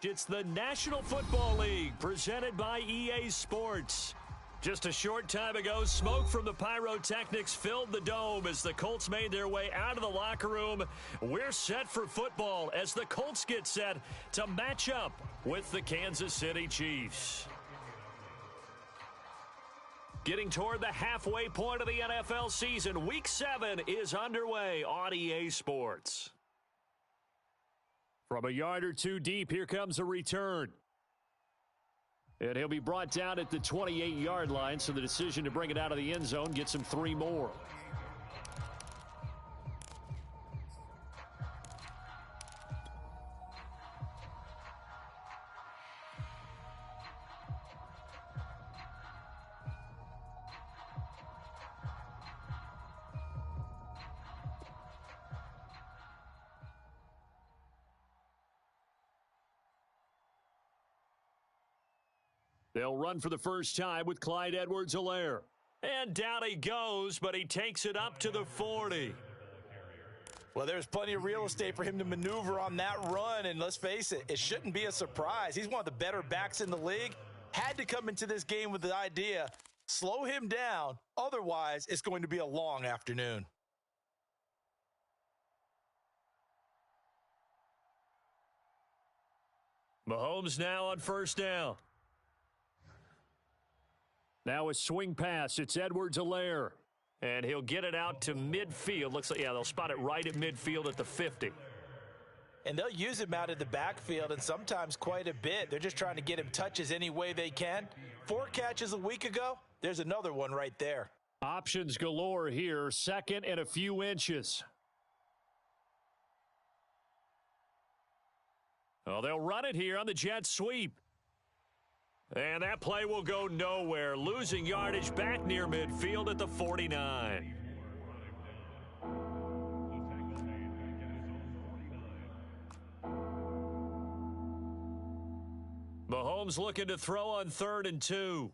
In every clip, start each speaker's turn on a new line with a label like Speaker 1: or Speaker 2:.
Speaker 1: It's the National Football League presented by EA Sports. Just a short time ago, smoke from the pyrotechnics filled the dome as the Colts made their way out of the locker room. We're set for football as the Colts get set to match up with the Kansas City Chiefs. Getting toward the halfway point of the NFL season, Week 7 is underway on EA Sports. From a yard or two deep, here comes a return. And he'll be brought down at the 28-yard line, so the decision to bring it out of the end zone gets him 3 more. They'll run for the first time with Clyde Edwards-Helaire. And down he goes, but he takes it up to the 40.
Speaker 2: Well, there's plenty of real estate for him to maneuver on that run, and let's face it, it shouldn't be a surprise. He's one of the better backs in the league. Had to come into this game with the idea, slow him down, otherwise it's going to be a long afternoon.
Speaker 1: Mahomes now on first down. Now a swing pass. It's Edwards-Helaire. And he'll get it out to midfield. Looks like, yeah, they'll spot it right at midfield at the 50.
Speaker 2: And they'll use him out of the backfield, and sometimes quite a bit. They're just trying to get him touches any way they can. 4 catches a week ago. There's another one right there.
Speaker 1: Options galore here. Second and a few inches. Oh, they'll run it here on the jet sweep. And that play will go nowhere, losing yardage back near midfield at the 49. Mahomes looking to throw on 3rd and 2.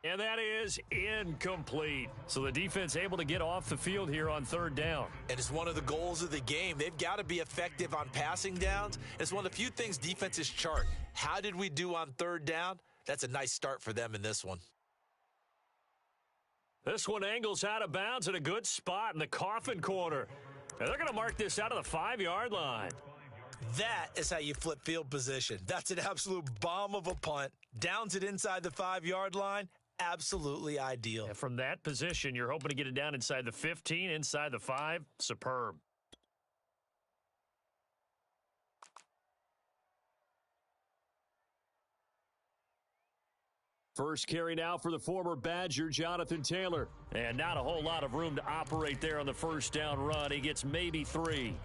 Speaker 1: And that is incomplete. So the defense able to get off the field here on 3rd down.
Speaker 2: And it's one of the goals of the game. They've got to be effective on passing downs. It's one of the few things defenses chart. How did we do on 3rd down? That's a nice start for them in this one.
Speaker 1: This one angles out of bounds at a good spot in the coffin corner. And they're going to mark this out of the 5-yard line.
Speaker 2: That is how you flip field position. That's an absolute bomb of a punt. Downs it inside the 5-yard line. Absolutely ideal.
Speaker 1: And from that position, you're hoping to get it down inside the 15, inside the 5. Superb. First carry now for the former Badger, Jonathan Taylor. And not a whole lot of room to operate there on the first down run. He gets maybe 3.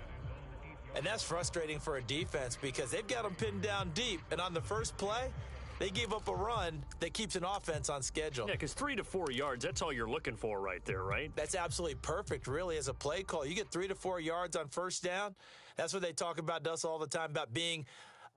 Speaker 2: And that's frustrating for a defense because they've got them pinned down deep. And on the first play, they gave up a run that keeps an offense on schedule.
Speaker 1: Yeah, because 3 to 4 yards, that's all you're looking for right there, right?
Speaker 2: That's absolutely perfect, really, as a play call. You get 3 to 4 yards on first down. That's what they talk about to us all the time, about being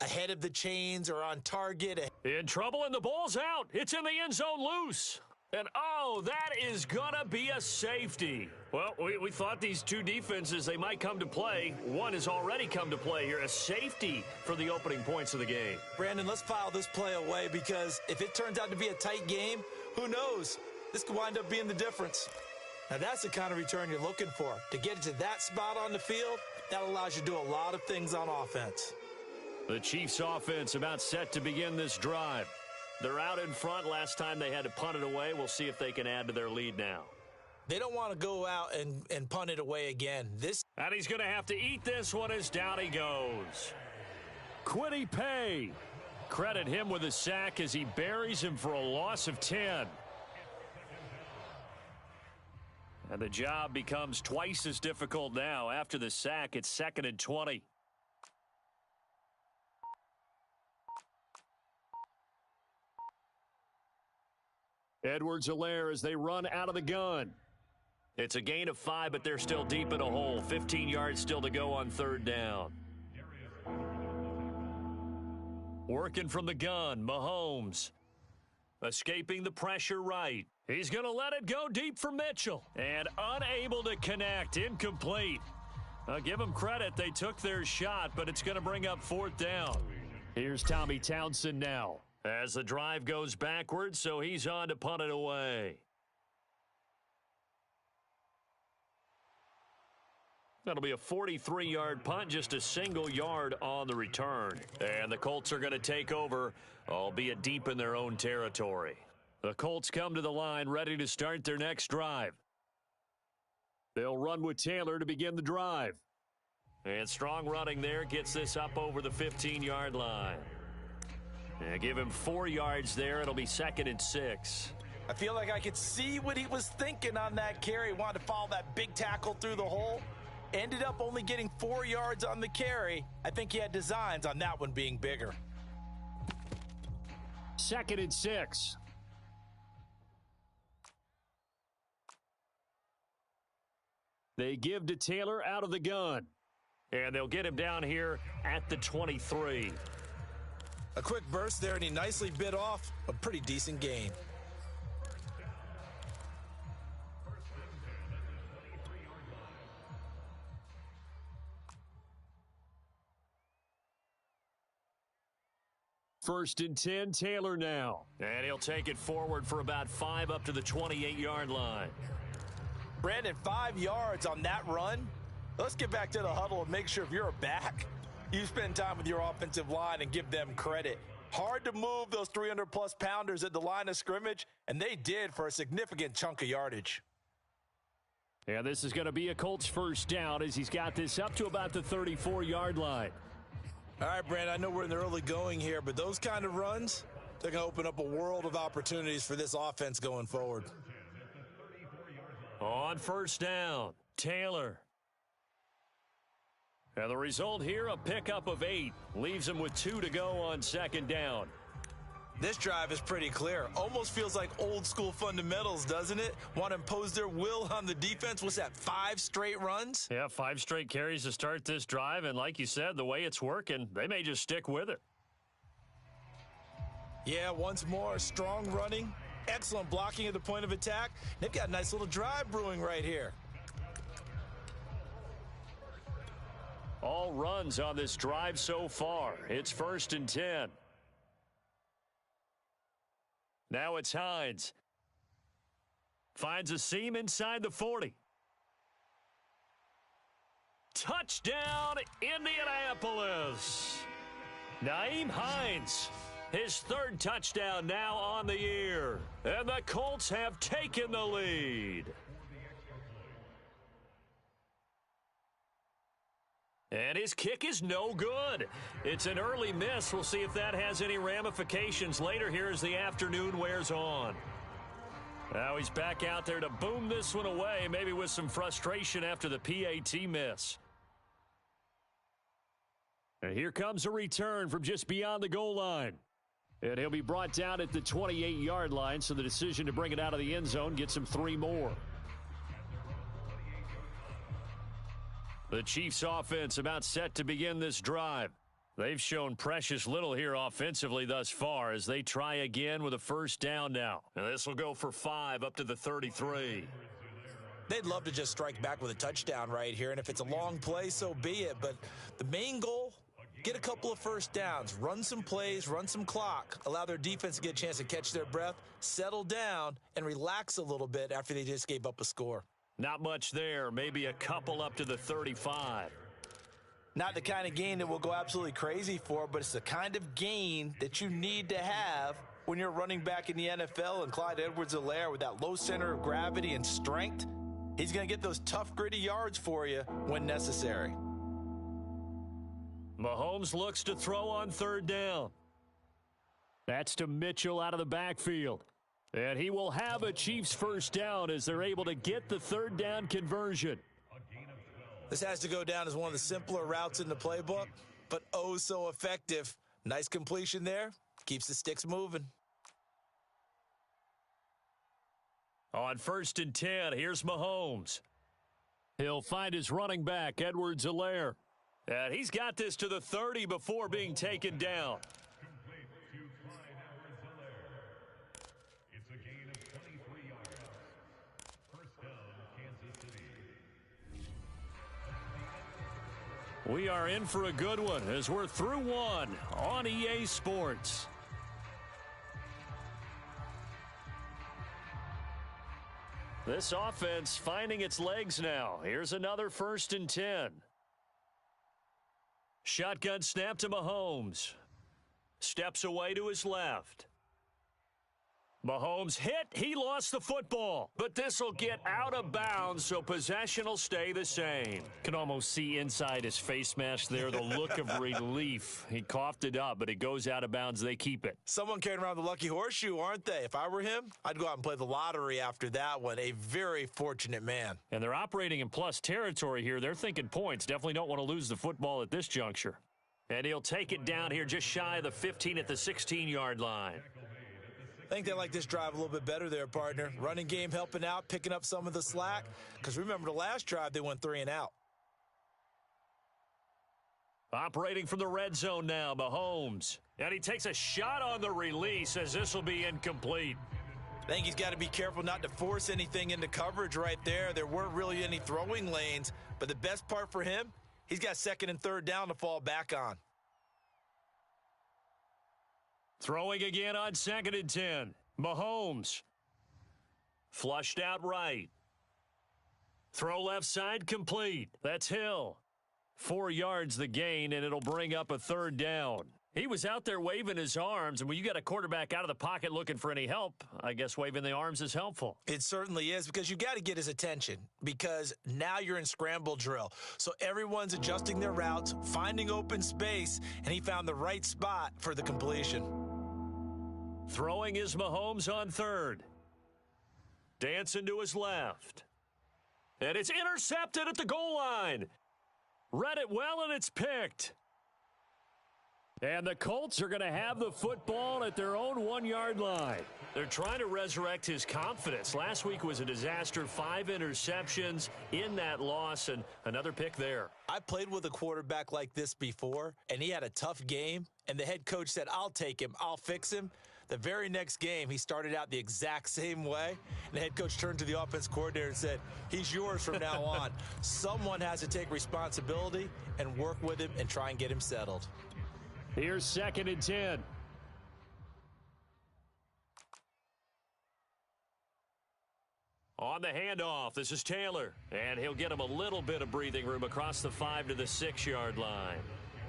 Speaker 2: ahead of the chains or on target.
Speaker 1: In trouble, and the ball's out. It's in the end zone loose. And, oh, that is going to be a safety. Well, we thought these two defenses, they might come to play. One has already come to play here, a safety for the opening points of the game.
Speaker 2: Brandon, let's file this play away because if it turns out to be a tight game, who knows? This could wind up being the difference. Now, that's the kind of return you're looking for. To get it to that spot on the field, that allows you to do a lot of things on offense.
Speaker 1: The Chiefs' offense about set to begin this drive. They're out in front. Last time they had to punt it away. We'll see if they can add to their lead now.
Speaker 2: They don't want to go out and punt it away again.
Speaker 1: And he's going to have to eat this one as down he goes. Kwity Paye. Credit him with a sack as he buries him for a loss of 10. And the job becomes twice as difficult now. After the sack, it's 2nd and 20. Edwards-Helaire as they run out of the gun. It's a gain of 5, but they're still deep in a hole. 15 yards still to go on 3rd down. Working from the gun, Mahomes. Escaping the pressure right. He's going to let it go deep for Mitchell. And unable to connect, incomplete. Give them credit. They took their shot, but it's going to bring up fourth down. Here's Tommy Townsend now as the drive goes backwards, so he's on to punt it away. That'll be a 43-yard punt, just a single yard on the return. And the Colts are going to take over, albeit deep in their own territory. The Colts come to the line, ready to start their next drive. They'll run with Taylor to begin the drive. And strong running there gets this up over the 15-yard line. And give him 4 yards there. It'll be 2nd and 6.
Speaker 2: I feel like I could see what he was thinking on that carry. Wanted to follow that big tackle through the hole. Ended up only getting 4 yards on the carry. I think he had designs on that one being bigger.
Speaker 1: 2nd and 6. They give to Taylor out of the gun. And they'll get him down here at the 23.
Speaker 2: A quick burst there, and he nicely bit off a pretty decent gain.
Speaker 1: First and 10, Taylor now. And he'll take it forward for about 5 up to the 28-yard line.
Speaker 2: Brandon, 5 yards on that run. Let's get back to the huddle and make sure if you're a back, you spend time with your offensive line and give them credit. Hard to move those 300-plus pounders at the line of scrimmage, and they did for a significant chunk of yardage.
Speaker 1: Yeah, this is going to be a Colts first down as he's got this up to about the 34-yard line.
Speaker 2: All right, Brandon, I know we're in the early going here, but those kind of runs, they're going to open up a world of opportunities for this offense going forward.
Speaker 1: On first down, Taylor. And the result here, a pickup of 8. Leaves him with 2 to go on 2nd down.
Speaker 2: This drive is pretty clear. Almost feels like old school fundamentals, doesn't it? Want to impose their will on the defense. What's that, 5 straight runs?
Speaker 1: Yeah, 5 straight carries to start this drive. And like you said, the way it's working, they may just stick with it.
Speaker 2: Yeah, once more, strong running. Excellent blocking at the point of attack. They've got a nice little drive brewing right here.
Speaker 1: All runs on this drive so far. It's 1st and 10. Now it's Hines. Finds a seam inside the 40. Touchdown, Indianapolis. Nyheim Hines. His 3rd touchdown now on the year. And the Colts have taken the lead. And his kick is no good. It's an early miss. We'll see if that has any ramifications later here as the afternoon wears on. Now he's back out there to boom this one away, maybe with some frustration after the PAT miss. And here comes a return from just beyond the goal line. And he'll be brought down at the 28-yard line, so the decision to bring it out of the end zone gets him 3 more. The Chiefs offense about set to begin this drive. They've shown precious little here offensively thus far as they try again with a first down now. And this will go for 5 up to the 33.
Speaker 2: They'd love to just strike back with a touchdown right here, and if it's a long play, so be it. But the main goal, get a couple of first downs, run some plays, run some clock, allow their defense to get a chance to catch their breath, settle down, and relax a little bit after they just gave up a score.
Speaker 1: Not much there, maybe a couple up to the 35.
Speaker 2: Not the kind of gain that we'll go absolutely crazy for, but it's the kind of gain that you need to have when you're running back in the NFL. And Clyde Edwards-Helaire, with that low center of gravity and strength, he's going to get those tough, gritty yards for you when necessary.
Speaker 1: Mahomes looks to throw on 3rd down. That's to Mitchell out of the backfield. And he will have a Chiefs first down as they're able to get the 3rd down conversion.
Speaker 2: This has to go down as one of the simpler routes in the playbook, but oh so effective. Nice completion there. Keeps the sticks moving.
Speaker 1: On 1st and 10, here's Mahomes. He'll find his running back, Edwards-Helaire. And he's got this to the 30 before being taken down. We are in for a good one as we're through one on EA Sports. This offense finding its legs now. Here's another 1st and 10. Shotgun snap to Mahomes. Steps away to his left. Mahomes hit. He lost the football. But this will get out of bounds, so possession will stay the same. Can almost see inside his face mask there the look of relief. He coughed it up, but it goes out of bounds. They keep it.
Speaker 2: Someone carrying around the lucky horseshoe, aren't they? If I were him, I'd go out and play the lottery after that one. A very fortunate man.
Speaker 1: And they're operating in plus territory here. They're thinking points. Definitely don't want to lose the football at this juncture. And he'll take it down here just shy of the 15 at the 16-yard line.
Speaker 2: I think they like this drive a little bit better there, partner. Running game helping out, picking up some of the slack. Because remember the last drive, they went 3 and out.
Speaker 1: Operating from the red zone now, Mahomes. And he takes a shot on the release as this will be incomplete.
Speaker 2: I think he's got to be careful not to force anything into coverage right there. There weren't really any throwing lanes. But the best part for him, he's got 2nd and 3rd down to fall back on.
Speaker 1: Throwing again on 2nd and 10. Mahomes. Flushed out right. Throw left side complete. That's Hill. 4 yards the gain, and it'll bring up a 3rd down. He was out there waving his arms, and when you got a quarterback out of the pocket looking for any help, I guess waving the arms is helpful.
Speaker 2: It certainly is, because you got to get his attention, because now you're in scramble drill. So everyone's adjusting their routes, finding open space, and he found the right spot for the completion.
Speaker 1: Throwing is Mahomes on 3rd. Dancing to his left. And it's intercepted at the goal line. Read it well, and it's picked. And the Colts are going to have the football at their own 1-yard line. They're trying to resurrect his confidence. Last week was a disaster. 5 interceptions in that loss, and another pick there.
Speaker 2: I played with a quarterback like this before, and he had a tough game, and the head coach said, I'll take him, I'll fix him. The very next game, he started out the exact same way, and the head coach turned to the offense coordinator and said, he's yours from now on. Someone has to take responsibility and work with him and try and get him settled.
Speaker 1: Here's 2nd and 10. On the handoff, this is Taylor, and he'll get him a little bit of breathing room across the 5 to the 6-yard line.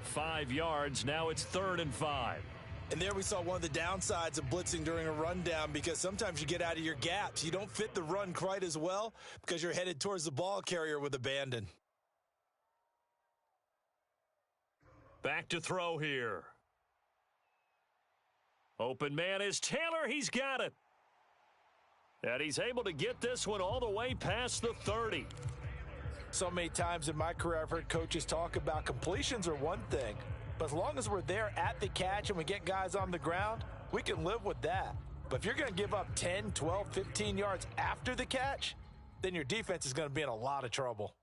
Speaker 1: 5 yards, now it's 3rd and 5.
Speaker 2: And there we saw one of the downsides of blitzing during a rundown, because sometimes you get out of your gaps. You don't fit the run quite as well because you're headed towards the ball carrier with abandon.
Speaker 1: Back to throw here. Open man is Taylor. He's got it. And he's able to get this one all the way past the 30.
Speaker 2: So many times in my career, I've heard coaches talk about completions are one thing. But as long as we're there at the catch and we get guys on the ground, we can live with that. But if you're going to give up 10, 12, 15 yards after the catch, then your defense is going to be in a lot of trouble.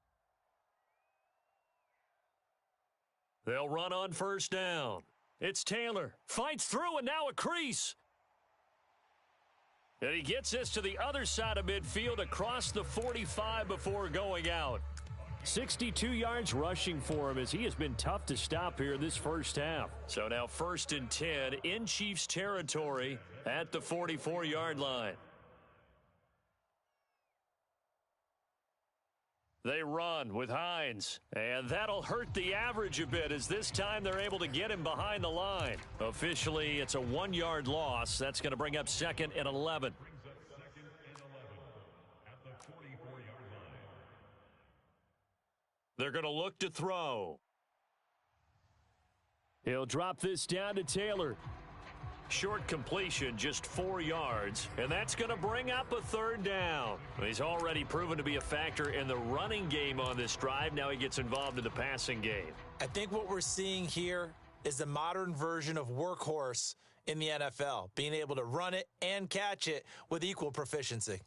Speaker 1: They'll run on 1st down. It's Taylor. Fights through, and now a crease. And he gets this to the other side of midfield across the 45 before going out. 62 yards rushing for him as he has been tough to stop here in this first half. So now 1st and 10 in Chiefs territory at the 44-yard line. They run with Hines, and that'll hurt the average a bit as this time they're able to get him behind the line. Officially, it's a 1-yard loss. That's going to bring up 2nd and 11. They're going to look to throw. He'll drop this down to Taylor. Short completion, just 4 yards, and that's going to bring up a 3rd down. He's already proven to be a factor in the running game on this drive. Now he gets involved in the passing game.
Speaker 2: I think what we're seeing here is the modern version of workhorse in the NFL, being able to run it and catch it with equal proficiency.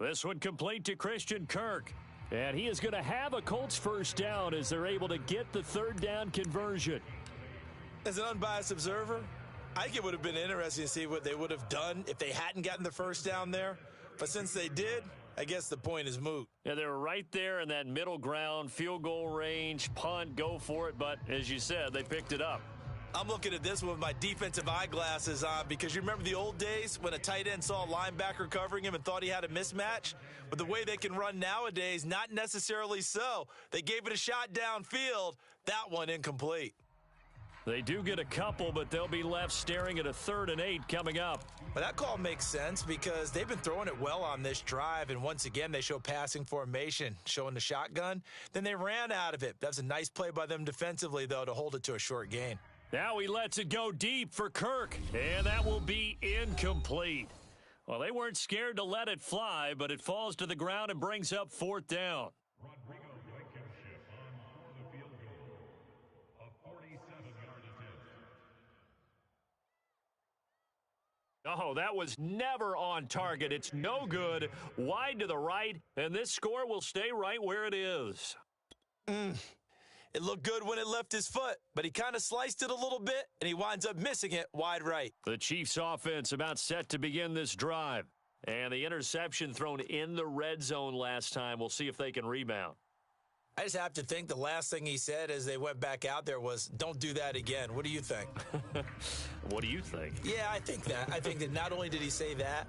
Speaker 1: This one complete to Christian Kirk. And he is going to have a Colts 1st down as they're able to get the 3rd down conversion.
Speaker 2: As an unbiased observer, I think it would have been interesting to see what they would have done if they hadn't gotten the 1st down there. But since they did, I guess the point is moot.
Speaker 1: Yeah, they were right there in that middle ground, field goal range, punt, go for it. But as you said, they picked it up.
Speaker 2: I'm looking at this with my defensive eyeglasses on because you remember the old days when a tight end saw a linebacker covering him and thought he had a mismatch? But the way they can run nowadays, not necessarily so. They gave it a shot downfield. That one incomplete.
Speaker 1: They do get a couple, but they'll be left staring at a 3rd and 8 coming up.
Speaker 2: But that call makes sense because they've been throwing it well on this drive, and once again, they show passing formation, showing the shotgun. Then they ran out of it. That was a nice play by them defensively, though, to hold it to a short gain.
Speaker 1: Now he lets it go deep for Kirk, and that will be incomplete. Well, they weren't scared to let it fly, but it falls to the ground and brings up 4th down.
Speaker 3: Rodrigo Blankenship on the field goal, a 47-yard attempt.
Speaker 1: Oh, that was never on target. It's no good. Wide to the right, and this score will stay right where it is.
Speaker 2: It looked good when it left his foot, but he kind of sliced it a little bit, and he winds up missing it wide right.
Speaker 1: The Chiefs offense about set to begin this drive. And the interception thrown in the red zone last time. We'll see if they can rebound.
Speaker 2: I just have to think the last thing he said as they went back out there was, don't do that again. What do you think?
Speaker 1: What do you think?
Speaker 2: Yeah, I think that. I think that not only did he say that,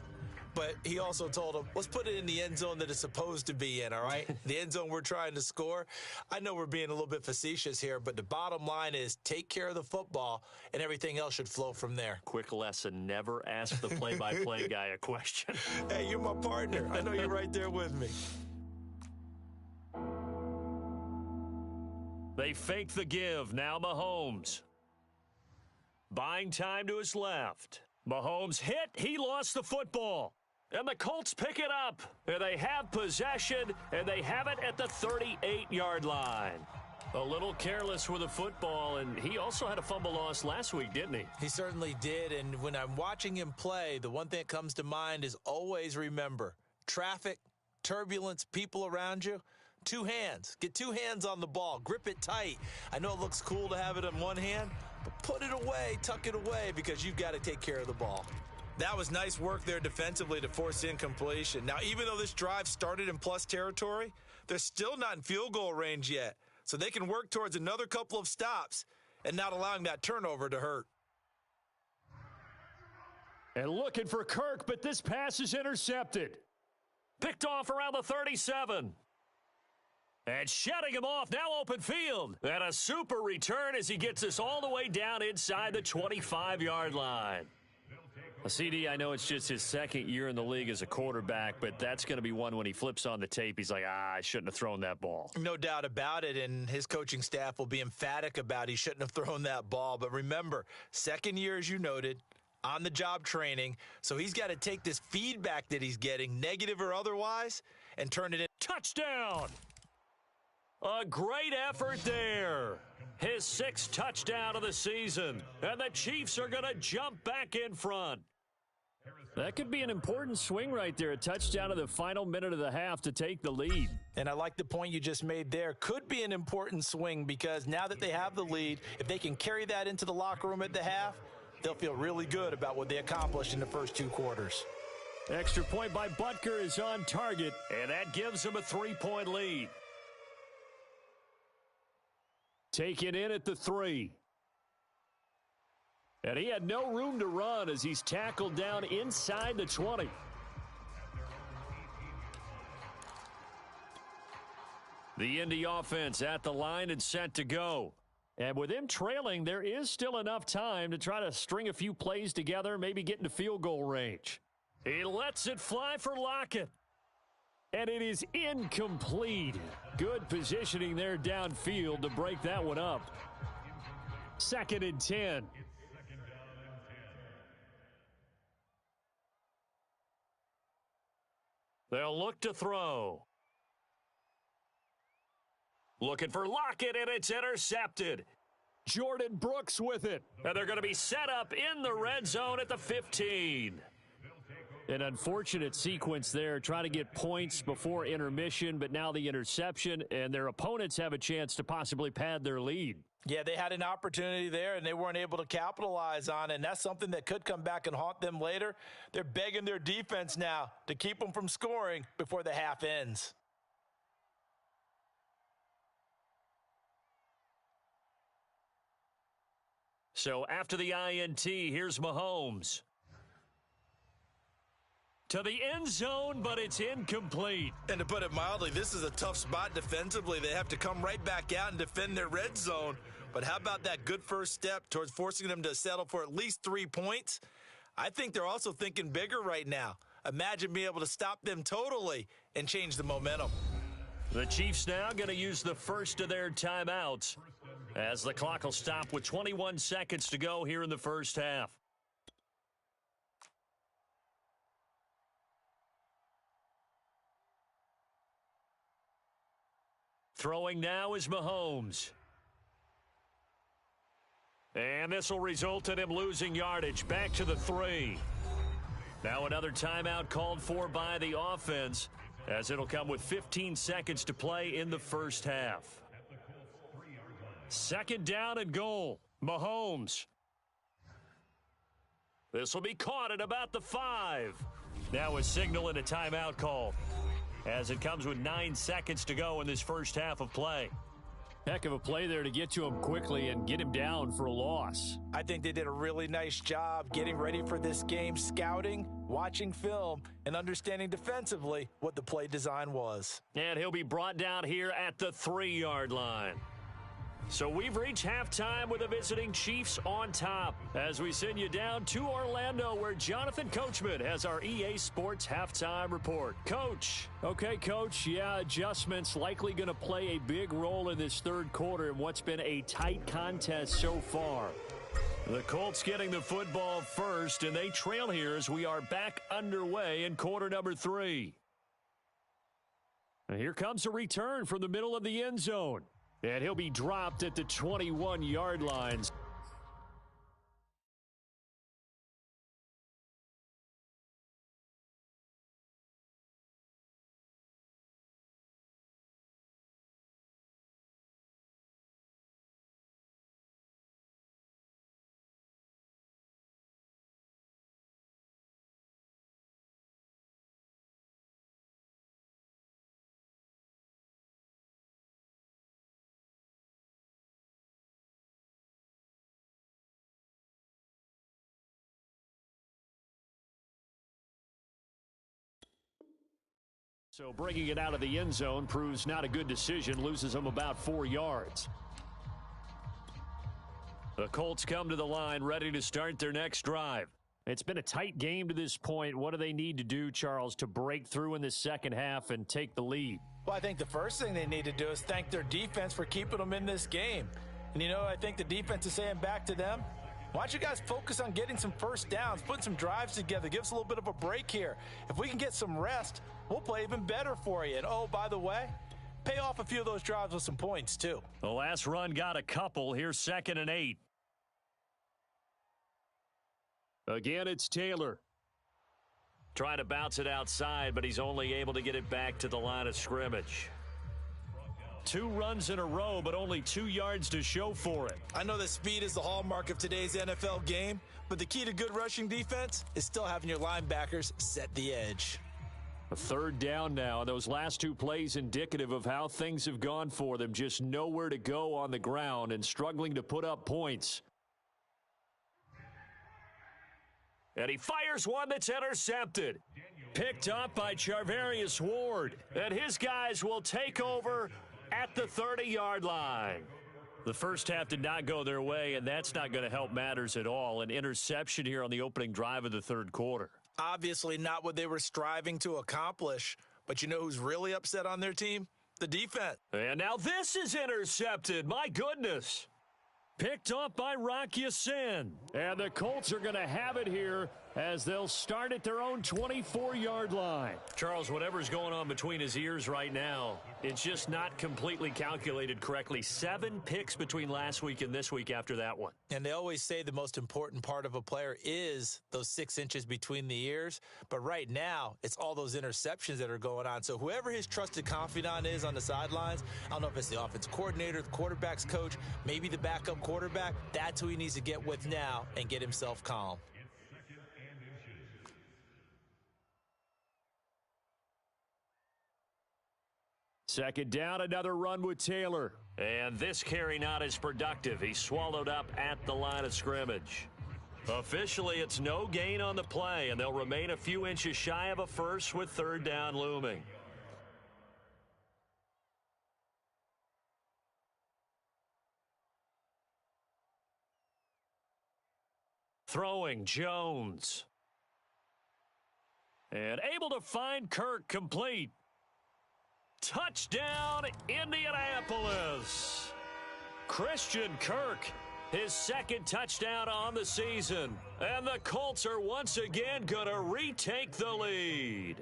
Speaker 2: but he also told him, let's put it in the end zone that it's supposed to be in, all right? The end zone we're trying to score. I know we're being a little bit facetious here, but the bottom line is take care of the football, and everything else should flow from there.
Speaker 1: Quick lesson, never ask the play-by-play guy a question.
Speaker 2: Hey, you're my partner. I know you're right there with me.
Speaker 1: They fake the give. Now Mahomes. Buying time to his left. Mahomes hit. He lost the football. And the Colts pick it up. And they have possession, and they have it at the 38-yard line. A little careless with the football, and he also had a fumble loss last week, didn't he?
Speaker 2: He certainly did, and when I'm watching him play, the one thing that comes to mind is always remember, traffic, turbulence, people around you, 2 hands. Get 2 hands on the ball. Grip it tight. I know it looks cool to have it in one hand, but put it away, tuck it away, because you've got to take care of the ball. That was nice work there defensively to force incompletion. Now, even though this drive started in plus territory, they're still not in field goal range yet. So they can work towards another couple of stops and not allowing that turnover to hurt.
Speaker 1: And looking for Kirk, but this pass is intercepted. Picked off around the 37. And shutting him off, now open field. And a super return as he gets us all the way down inside the 25-yard line. CD, I know it's just his second year in the league as a quarterback, but that's going to be one when he flips on the tape. He's like, I shouldn't have thrown that ball.
Speaker 2: No doubt about it, and his coaching staff will be emphatic about he shouldn't have thrown that ball. But remember, second year, as you noted, on-the-job training, so he's got to take this feedback that he's getting, negative or otherwise, and turn it in.
Speaker 1: Touchdown! A great effort there. His 6th touchdown of the season, and the Chiefs are going to jump back in front. That could be an important swing right there, a touchdown in the final minute of the half to take the lead.
Speaker 2: And I like the point you just made there. Could be an important swing because now that they have the lead, if they can carry that into the locker room at the half, they'll feel really good about what they accomplished in the first 2 quarters.
Speaker 1: Extra point by Butker is on target, and that gives them a 3-point lead. Taken in at the 3. And he had no room to run as he's tackled down inside the 20. The Indy offense at the line and set to go. And with him trailing, there is still enough time to try to string a few plays together, maybe get into field goal range. He lets it fly for Lockett. And it is incomplete. Good positioning there downfield to break that one up. 2nd and 10. They'll look to throw. Looking for Lockett, and it's intercepted. Jordan Brooks with it. And they're going to be set up in the red zone at the 15. An unfortunate sequence there, trying to get points before intermission, but now the interception, and their opponents have a chance to possibly pad their lead.
Speaker 2: Yeah, they had an opportunity there, and they weren't able to capitalize on it, and that's something that could come back and haunt them later. They're begging their defense now to keep them from scoring before the half ends.
Speaker 1: So after the INT, here's Mahomes. To the end zone, but it's incomplete.
Speaker 2: And to put it mildly, this is a tough spot defensively. They have to come right back out and defend their red zone. But how about that good first step towards forcing them to settle for at least 3 points? I think they're also thinking bigger right now. Imagine being able to stop them totally and change the momentum.
Speaker 1: The Chiefs now going to use the first of their timeouts as the clock will stop with 21 seconds to go here in the first half. Throwing now is Mahomes. And this will result in him losing yardage. Back to the 3. Now another timeout called for by the offense, as it'll come with 15 seconds to play in the first half. Second down and goal. Mahomes. This will be caught at about the 5. Now a signal and a timeout call, as it comes with 9 seconds to go in this first half of play.
Speaker 4: Heck of a play there to get to him quickly and get him down for a loss.
Speaker 2: I think they did a really nice job getting ready for this game, scouting, watching film, and understanding defensively what the play design was.
Speaker 1: And he'll be brought down here at the 3-yard line. So we've reached halftime with the visiting Chiefs on top, as we send you down to Orlando, where Jonathan Coachman has our EA Sports halftime report. Coach.
Speaker 4: Okay, Coach. Yeah, adjustments likely going to play a big role in this third quarter in what's been a tight contest so far.
Speaker 1: The Colts getting the football first, and they trail here as we are back underway in quarter number 3. And here comes a return from the middle of the end zone. And he'll be dropped at the 21-yard lines. So bringing it out of the end zone proves not a good decision, loses him about 4 yards. The Colts come to the line ready to start their next drive. It's been a tight game to this point. What do they need to do, Charles, to break through in the second half and take the lead?
Speaker 2: Well, I think the first thing they need to do is thank their defense for keeping them in this game. And, I think the defense is saying back to them, why don't you guys focus on getting some first downs, putting some drives together, give us a little bit of a break here. If we can get some rest, we'll play even better for you. And, oh, by the way, pay off a few of those drives with some points, too.
Speaker 1: The last run got a couple. Here's 2nd and 8. Again, it's Taylor. Trying to bounce it outside, but he's only able to get it back to the line of scrimmage. 2 runs in a row, but only 2 yards to show for it.
Speaker 2: I know that speed is the hallmark of today's NFL game, but the key to good rushing defense is still having your linebackers set the edge.
Speaker 4: A 3rd down now. Those last 2 plays indicative of how things have gone for them. Just nowhere to go on the ground and struggling to put up points.
Speaker 1: And he fires one that's intercepted. Picked up by Charvarius Ward. And his guys will take over at the 30-yard line. The first half did not go their way, and that's not going to help matters at all. An interception here on the opening drive of the third quarter.
Speaker 2: Obviously not what they were striving to accomplish. But you know who's really upset on their team? The defense.
Speaker 1: And now this is intercepted. My goodness. Picked up by Rock Ya-Sin.
Speaker 4: And the Colts are going to have it here as they'll start at their own 24-yard line.
Speaker 1: Charles, whatever's going on between his ears right now, it's just not completely calculated correctly. 7 picks between last week and this week after that one.
Speaker 2: And they always say the most important part of a player is those 6 inches between the ears. But right now, it's all those interceptions that are going on. So whoever his trusted confidant is on the sidelines, I don't know if it's the offensive coordinator, the quarterback's coach, maybe the backup quarterback, that's who he needs to get with now and get himself calm.
Speaker 4: Second down, another run with Taylor.
Speaker 1: And this carry not as productive. He's swallowed up at the line of scrimmage. Officially, it's no gain on the play, and they'll remain a few inches shy of a first with third down looming. Throwing, Jones. And able to find Kirk complete. Touchdown, Indianapolis. Christian Kirk, his second touchdown on the season. And the Colts are once again going to retake the lead.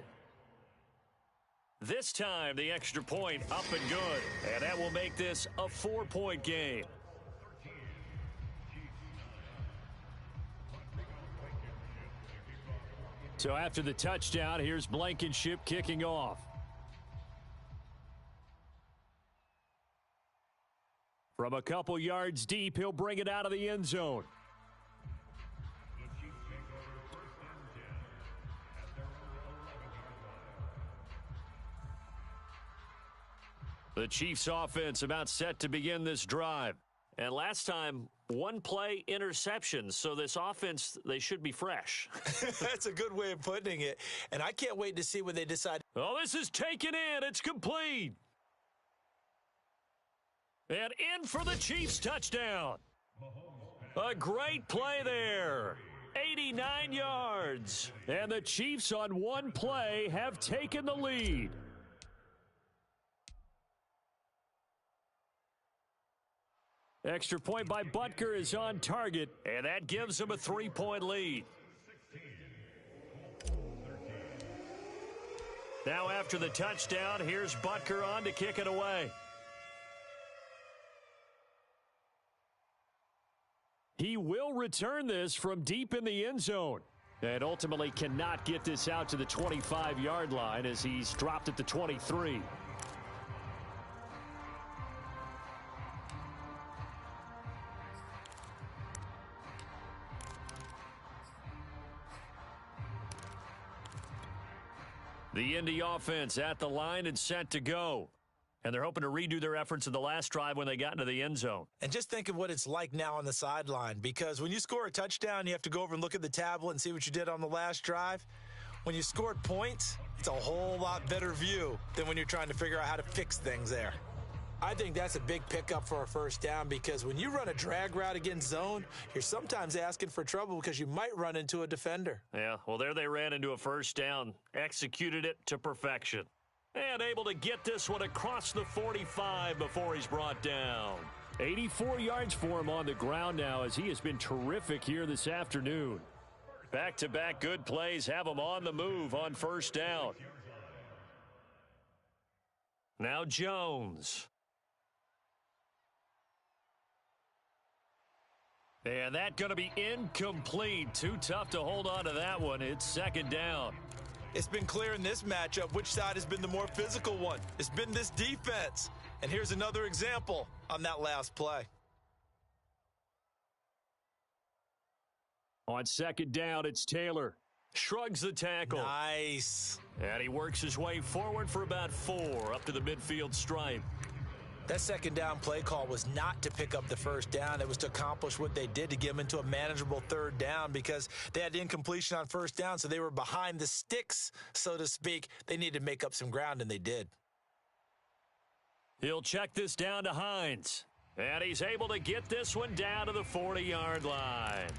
Speaker 1: This time, the extra point up and good. And that will make this a 4-point game.
Speaker 4: So after the touchdown, here's Blankenship kicking off. From a couple yards deep, he'll bring it out of the end zone. The Chiefs offense about set to begin this drive. And last time, 1 play interception, so this offense, they should be fresh.
Speaker 2: That's a good way of putting it. And I can't wait to see when they decide.
Speaker 1: Oh, this is taken in. It's complete. And in for the Chiefs touchdown. A great play there. 89 yards.
Speaker 4: And the Chiefs on 1 play have taken the lead. Extra point by Butker is on target.
Speaker 1: And that gives them a 3-point lead. Now after the touchdown, here's Butker on to kick it away.
Speaker 4: He will return this from deep in the end zone. And ultimately cannot get this out to the 25-yard line as he's dropped at the 23.
Speaker 1: The Indy offense at the line and set to go. And they're hoping to redo their efforts in the last drive when they got into the end zone.
Speaker 2: And just think of what it's like now on the sideline, because when you score a touchdown, you have to go over and look at the tablet and see what you did on the last drive. When you scored points, it's a whole lot better view than when you're trying to figure out how to fix things there. I think that's a big pickup for a first down, because when you run a drag route against zone, you're sometimes asking for trouble because you might run into a defender.
Speaker 1: Yeah, well, there they ran into a first down, executed it to perfection. And able to get this one across the 45 before he's brought down.
Speaker 4: 84 yards for him on the ground now, as he has been terrific here this afternoon.
Speaker 1: Back-to-back good plays have him on the move on first down. Now Jones. And that's going to be incomplete. Too tough to hold on to that one. It's second down.
Speaker 2: It's been clear in this matchup which side has been the more physical one. It's been this defense. And here's another example on that last play.
Speaker 4: On second down, it's Taylor.
Speaker 1: Shrugs the tackle.
Speaker 2: Nice.
Speaker 1: And he works his way forward for about 4 up to the midfield stripe.
Speaker 2: That second down play call was not to pick up the first down. It was to accomplish what they did, to get them into a manageable third down, because they had incompletion on first down, so they were behind the sticks, so to speak. They needed to make up some ground, and they did.
Speaker 1: He'll check this down to Hines. And he's able to get this one down to the 40-yard line.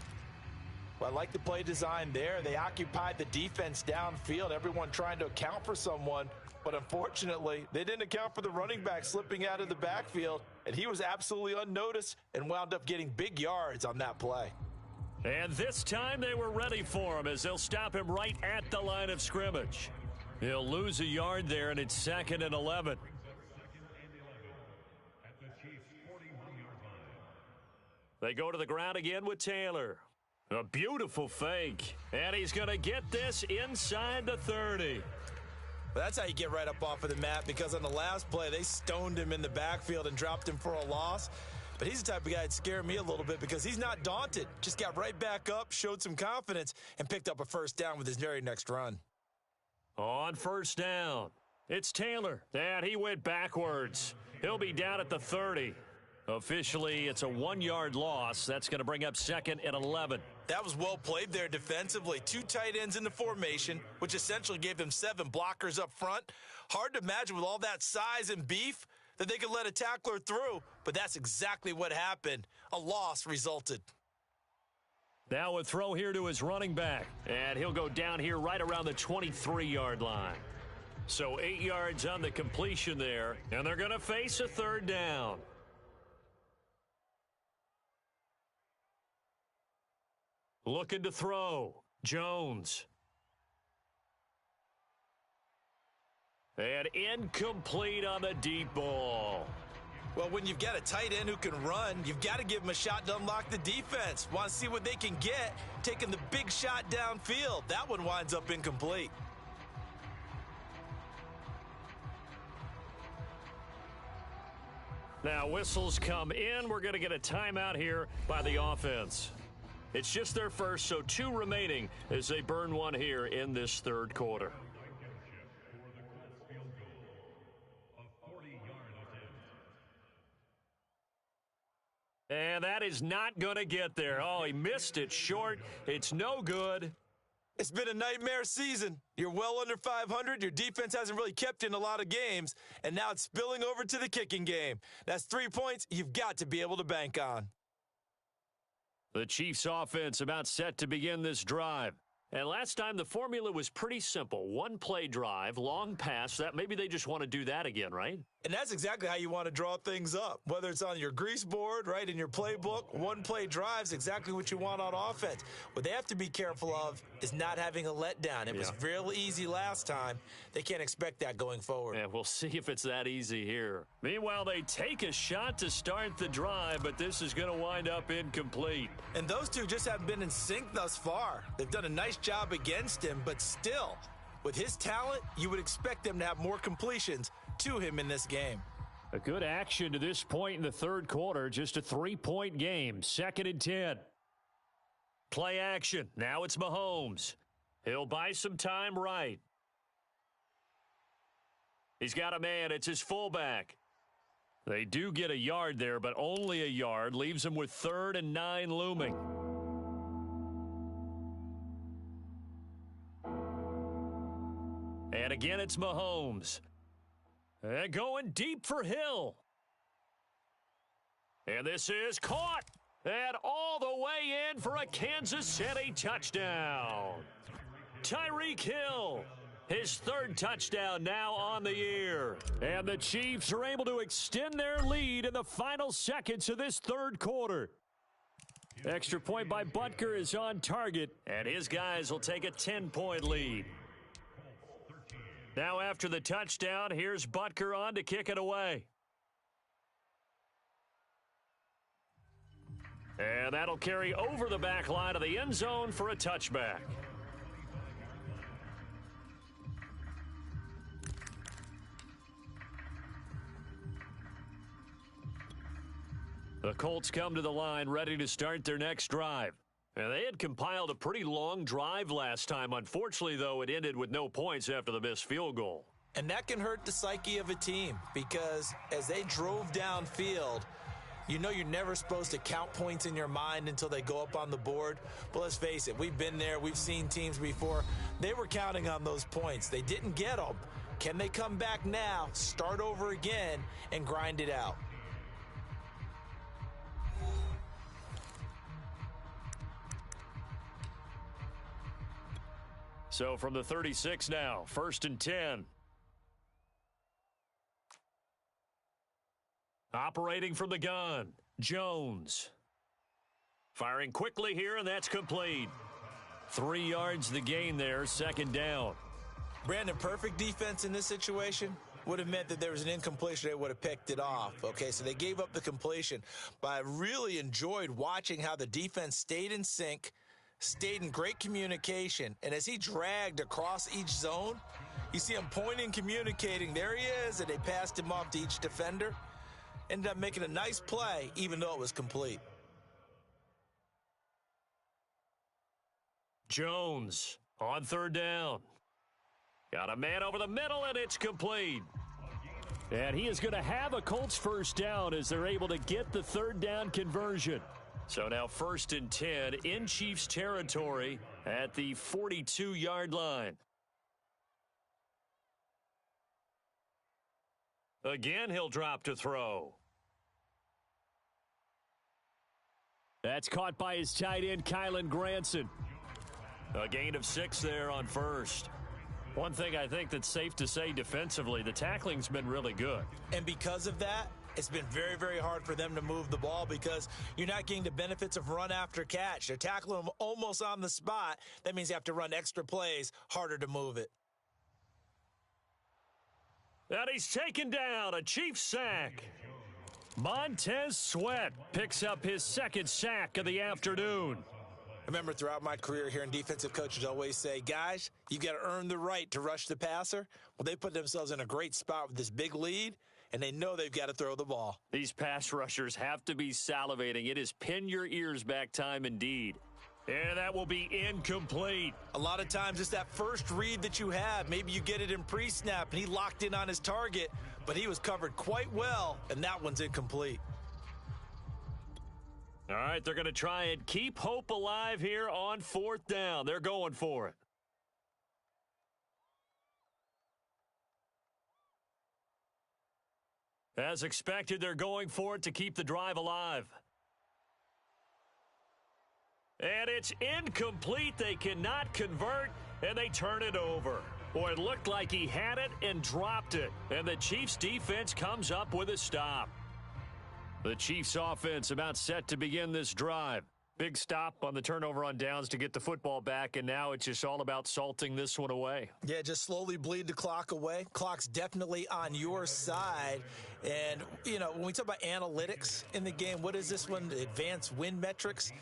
Speaker 2: Well, I like the play design there. They occupied the defense downfield, everyone trying to account for someone. But unfortunately, they didn't account for the running back slipping out of the backfield, and he was absolutely unnoticed and wound up getting big yards on that play.
Speaker 1: And this time they were ready for him as they'll stop him right at the line of scrimmage. He'll lose a yard there, and it's 2nd and 11. They go to the ground again with Taylor. A beautiful fake. And he's going to get this inside the 30.
Speaker 2: Well, that's how you get right up off of the mat, because on the last play, they stoned him in the backfield and dropped him for a loss. But he's the type of guy that'd scare me a little bit because he's not daunted. Just got right back up, showed some confidence, and picked up a first down with his very next run.
Speaker 1: On first down, it's Taylor. And he went backwards. He'll be down at the 30. Officially, it's a 1-yard loss. That's going to bring up 2nd and 11.
Speaker 2: That was well played there defensively. 2 tight ends in the formation, which essentially gave them 7 blockers up front. Hard to imagine with all that size and beef that they could let a tackler through, but that's exactly what happened. A loss resulted.
Speaker 1: Now a throw here to his running back, and he'll go down here right around the 23-yard line. So 8 yards on the completion there, and they're going to face a 3rd down. Looking to throw, Jones. And incomplete on the deep ball.
Speaker 2: Well, when you've got a tight end who can run, you've got to give him a shot to unlock the defense. Want to see what they can get, taking the big shot downfield. That one winds up incomplete.
Speaker 1: Now whistles come in. We're going to get a timeout here by the offense. It's just their first, so 2 remaining as they burn one here in this 3rd quarter. And that is not going to get there. Oh, he missed it short. It's no good.
Speaker 2: It's been a nightmare season. You're well under 500. Your defense hasn't really kept in a lot of games, and now it's spilling over to the kicking game. That's 3 points you've got to be able to bank on.
Speaker 1: The Chiefs offense about set to begin this drive. And last time the formula was pretty simple. 1-play drive, long pass. That maybe they just want to do that again, right?
Speaker 2: And that's exactly how you want to draw things up. Whether it's on your grease board, right, in your playbook, 1-play drive's exactly what you want on offense. What they have to be careful of is not having a letdown. It was real easy last time. They can't expect that going forward.
Speaker 1: Yeah, we'll see if it's that easy here. Meanwhile, they take a shot to start the drive, but this is going to wind up incomplete.
Speaker 2: And those two just haven't been in sync thus far. They've done a nice job against him, but still, with his talent, you would expect them to have more completions to him in this game.
Speaker 1: A good action to this point in the 3rd quarter. Just a 3-point game. 2nd and 10. Play action. Now it's Mahomes. He'll buy some time right. He's got a man. It's his fullback. They do get a yard there, but only a yard. Leaves him with 3rd and 9 looming. And again, it's Mahomes. And going deep for Hill. And this is caught. And all the way in for a Kansas City touchdown. Tyreek Hill, his 3rd touchdown now on the year. And the Chiefs are able to extend their lead in the final seconds of this 3rd quarter. Extra point by Butker is on target, and his guys will take a 10-point lead. Now after the touchdown, here's Butker on to kick it away. And that'll carry over the back line of the end zone for a touchback. The Colts come to the line ready to start their next drive. And they had compiled a pretty long drive last time. Unfortunately, though, it ended with no points after the missed field goal.
Speaker 2: And that can hurt the psyche of a team because as they drove downfield, you know you're never supposed to count points in your mind until they go up on the board. But let's face it, we've been there. We've seen teams before. They were counting on those points. They didn't get them. Can they come back now, start over again, and grind it out?
Speaker 1: So from the 36 now, 1st and 10. Operating from the gun, Jones.
Speaker 4: Firing quickly here, and that's complete. 3 yards the gain there, second down.
Speaker 2: Brandon, perfect defense in this situation would have meant that there was an incompletion. They would have picked it off. Okay, so they gave up the completion. But I really enjoyed watching how the defense stayed in sync, stayed in great communication. And as he dragged across each zone, you see him pointing, communicating. There he is, and they passed him off to each defender. Ended up making a nice play, even though it was complete.
Speaker 4: Jones on third down. Got a man over the middle, and it's complete. And he is going to have a Colts first down as they're able to get the third down conversion. So now 1st and 10 in Chiefs territory at the 42-yard line. Again, he'll drop to throw. That's caught by his tight end, Kylen Granson. A gain of 6 there on first. One thing I think that's safe to say defensively, the tackling's been really good.
Speaker 2: And because of that, it's been very, very hard for them to move the ball because you're not getting the benefits of run after catch. They're tackling them almost on the spot. That means you have to run extra plays, harder to move it.
Speaker 4: And he's taken down, a Chiefs sack. Montez Sweat picks up his second sack of the afternoon.
Speaker 2: I remember throughout my career hearing defensive coaches always say, guys, you got to earn the right to rush the passer. Well, they put themselves in a great spot with this big lead, and they know they've got to throw the ball.
Speaker 4: These pass rushers have to be salivating. It is pin your ears back time indeed. And that will be incomplete.
Speaker 2: A lot of times it's that first read that you have. Maybe you get it in pre-snap, and he locked in on his target, but he was covered quite well, and that one's incomplete.
Speaker 4: All right, they're going to try and keep hope alive here on 4th down. They're going for it. As expected, they're going for it to keep the drive alive. And it's incomplete. They cannot convert, and they turn it over. Boy, it looked like he had it and dropped it. And the Chiefs defense comes up with a stop. The Chiefs offense about set to begin this drive. Big stop on the turnover on downs to get the football back, and now it's just all about salting this one away.
Speaker 2: Yeah, just slowly bleed the clock away. Clock's definitely on your side. And, you know, when we talk about analytics in the game, what is this one? The advanced win metrics?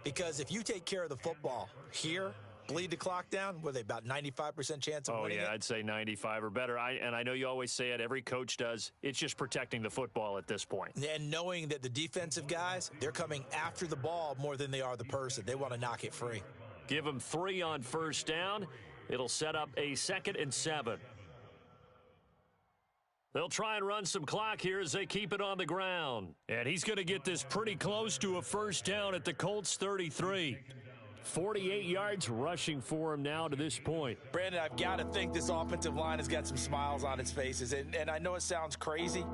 Speaker 2: Because if you take care of the football here, bleed the clock down, were they about 95% chance of winning it?
Speaker 4: I'd say 95 or better. I know you always say it, every coach does. It's just protecting the football at this point.
Speaker 2: And knowing that the defensive guys, they're coming after the ball more than they are the person. They want to knock it free.
Speaker 4: Give them 3 on first down. It'll set up a 2nd and 7. They'll try and run some clock here as they keep it on the ground. And he's going to get this pretty close to a first down at the Colts 33. 48 yards rushing for him now to this point.
Speaker 2: Brandon, I've got to think this offensive line has got some smiles on its faces. And I know it sounds crazy,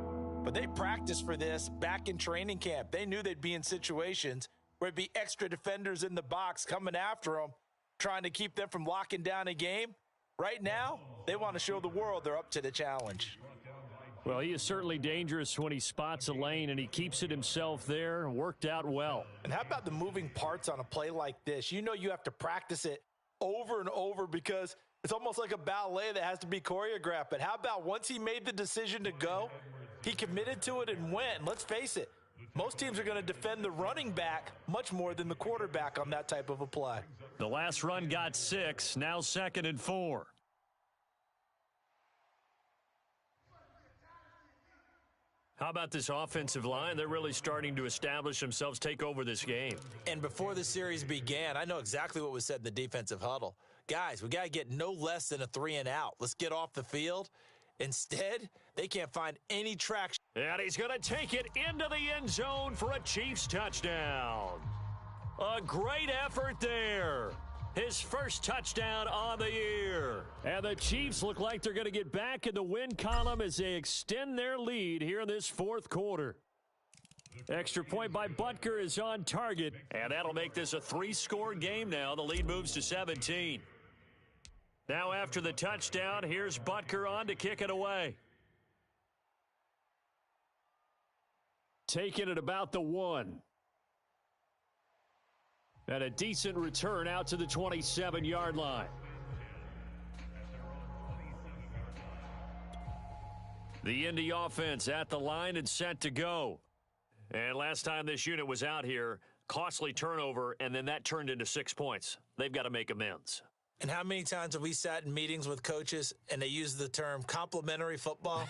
Speaker 2: but they practiced for this back in training camp. They knew they'd be in situations where it'd be extra defenders in the box coming after them, trying to keep them from locking down a game. Right now, they want to show the world they're up to the challenge.
Speaker 4: Well, he is certainly dangerous when he spots a lane, and he keeps it himself there and worked out well.
Speaker 2: And how about the moving parts on a play like this? You know you have to practice it over and over because it's almost like a ballet that has to be choreographed. But how about once he made the decision to go, he committed to it and went. And let's face it, most teams are going to defend the running back much more than the quarterback on that type of a play.
Speaker 4: The last run got 6, now 2nd and 4. How about this offensive line? They're really starting to establish themselves, take over this game.
Speaker 2: And before the series began, I know exactly what was said in the defensive huddle. Guys, we got to get no less than a 3 and out. Let's get off the field. Instead, they can't find any traction.
Speaker 4: And he's going to take it into the end zone for a Chiefs touchdown. A great effort there. His first touchdown on the year. And the Chiefs look like they're going to get back in the win column as they extend their lead here in this 4th quarter. Extra point by Butker is on target. And that'll make this a 3-score game now. The lead moves to 17. Now after the touchdown, here's Butker on to kick it away. Taking it about the 1. And a decent return out to the 27-yard line. The Indy offense at the line and set to go. And last time this unit was out here, costly turnover, and then that turned into 6 points. They've got to make amends.
Speaker 2: And how many times have we sat in meetings with coaches and they use the term complementary football?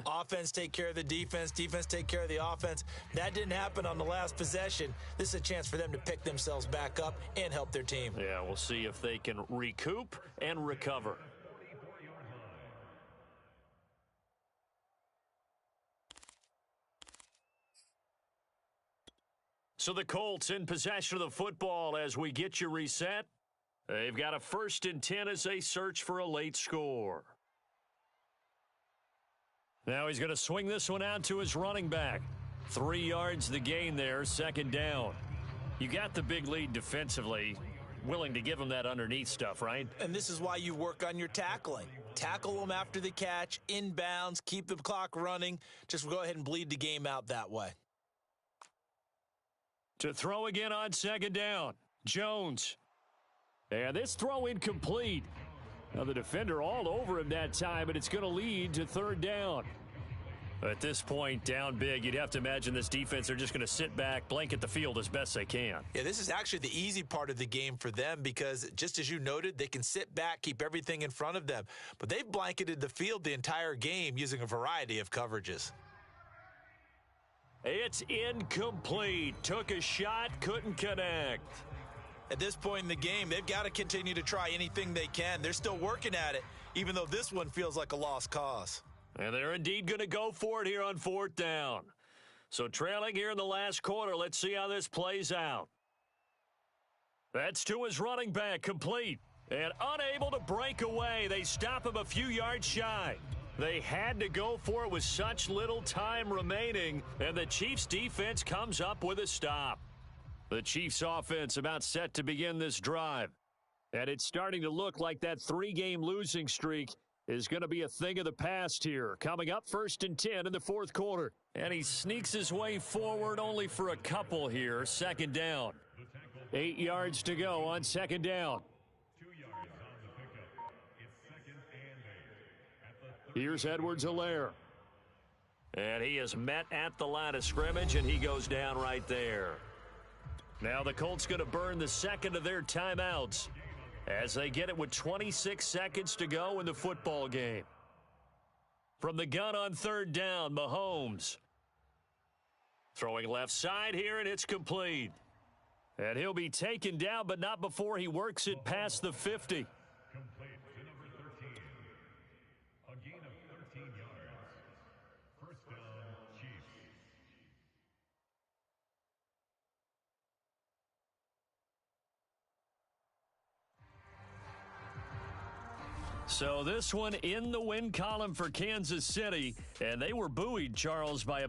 Speaker 2: Offense take care of the defense, defense take care of the offense. That didn't happen on the last possession. This is a chance for them to pick themselves back up and help their team.
Speaker 4: Yeah, we'll see if they can recoup and recover. So the Colts in possession of the football as we get you reset. They've got a 1st and 10 as they search for a late score. Now he's going to swing this one out to his running back. 3 yards the gain there, 2nd down. You got the big lead defensively. Willing to give him that underneath stuff, right?
Speaker 2: And this is why you work on your tackling. Tackle them after the catch, inbounds, keep the clock running. Just go ahead and bleed the game out that way.
Speaker 4: To throw again on 2nd down. Jones. And this throw incomplete. Now the defender all over him that time, and it's going to lead to 3rd down. At this point, down big, you'd have to imagine this defense are just going to sit back, blanket the field as best they can.
Speaker 2: Yeah, this is actually the easy part of the game for them because, just as you noted, they can sit back, keep everything in front of them. But they've blanketed the field the entire game using a variety of coverages.
Speaker 4: It's incomplete. Took a shot, couldn't connect.
Speaker 2: At this point in the game, they've got to continue to try anything they can. They're still working at it, even though this one feels like a lost cause.
Speaker 4: And they're indeed going to go for it here on 4th down. So trailing here in the last quarter, let's see how this plays out. That's to his running back, complete. And unable to break away. They stop him a few yards shy. They had to go for it with such little time remaining, and the Chiefs' defense comes up with a stop. The Chiefs' offense about set to begin this drive. And it's starting to look like that 3-game losing streak is going to be a thing of the past here. Coming up 1st and 10 in the 4th quarter. And he sneaks his way forward only for a couple here. 2nd down. 8 yards to go on 2nd down.
Speaker 3: 2 yards on the pickup. It's 2nd and 8.
Speaker 4: Here's Edwards-Helaire. And he is met at the line of scrimmage, and he goes down right there. Now the Colts going to burn the 2nd of their timeouts as they get it with 26 seconds to go in the football game. From the gun on 3rd down, Mahomes. Throwing left side here, and it's complete. And he'll be taken down, but not before he works it past the 50.
Speaker 3: Complete to number 13. A gain of 13 yards. 1st down, Chiefs.
Speaker 4: So this one in the win column for Kansas City, and they were buoyed, Charles, by